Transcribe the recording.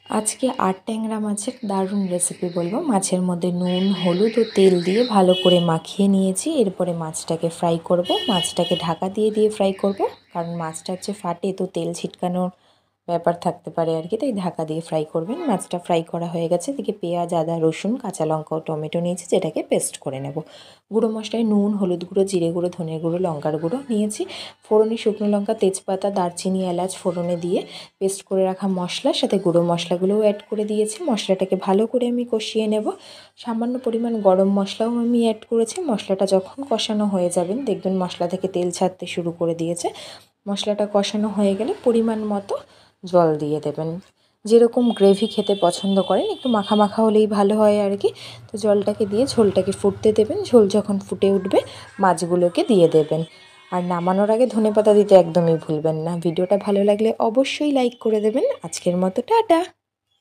আজকে আর ট্যাংরা মাছের দারুণ রেসিপি বলবো। মাছের মধ্যে নুন, হলুদ ও তেল দিয়ে ভালো করে মাখিয়ে নিয়েছি। এরপরে মাছটাকে ফ্রাই করব। মাছটাকে ঢাকা দিয়ে ফ্রাই করব, কারণ মাছটা হচ্ছে ফাটে, তো তেল ছিটকানোর ব্যাপার থাকতে পারে আর কি, তাই ঢাকা দিয়ে ফ্রাই করবেন। মাছটা ফ্রাই করা হয়ে গেছে। এদিকে পেঁয়াজ, আদা, রসুন, কাঁচা লঙ্কা ও টমেটো নিয়েছি, যেটাকে পেস্ট করে নেব। গুঁড়ো মশলায় নুন, হলুদ গুঁড়ো, জিরে গুঁড়ো, ধনে গুঁড়ো, লঙ্কার গুঁড়ো নিয়েছি। ফোড়নে শুকনো লঙ্কা, তেজপাতা, দারচিনি, এলাচ ফোড়নে দিয়ে পেস্ট করে রাখা মশলার সাথে গুঁড়ো মশলাগুলোও অ্যাড করে দিয়েছি। মশলাটাকে ভালো করে আমি কষিয়ে নেব। সামান্য পরিমাণ গরম মশলাও আমি অ্যাড করেছি। মশলাটা যখন কষানো হয়ে যাবেন, দেখবেন মশলা থেকে তেল ছাড়তে শুরু করে দিয়েছে। মশলাটা কষানো হয়ে গেলে পরিমাণ মতো জল দিয়ে দেবেন। যেরকম গ্রেভি খেতে পছন্দ করেন, একটু মাখা মাখা হলেই ভালো হয় আর কি। তো জলটাকে দিয়ে ঝোলটাকে ফুটতে দেবেন। ঝোল যখন ফুটে উঠবে, মাছগুলোকে দিয়ে দেবেন। আর নামানোর আগে ধনেপাতা দিতে একদমই ভুলবেন না। ভিডিওটা ভালো লাগলে অবশ্যই লাইক করে দেবেন। আজকের মতো টাটা।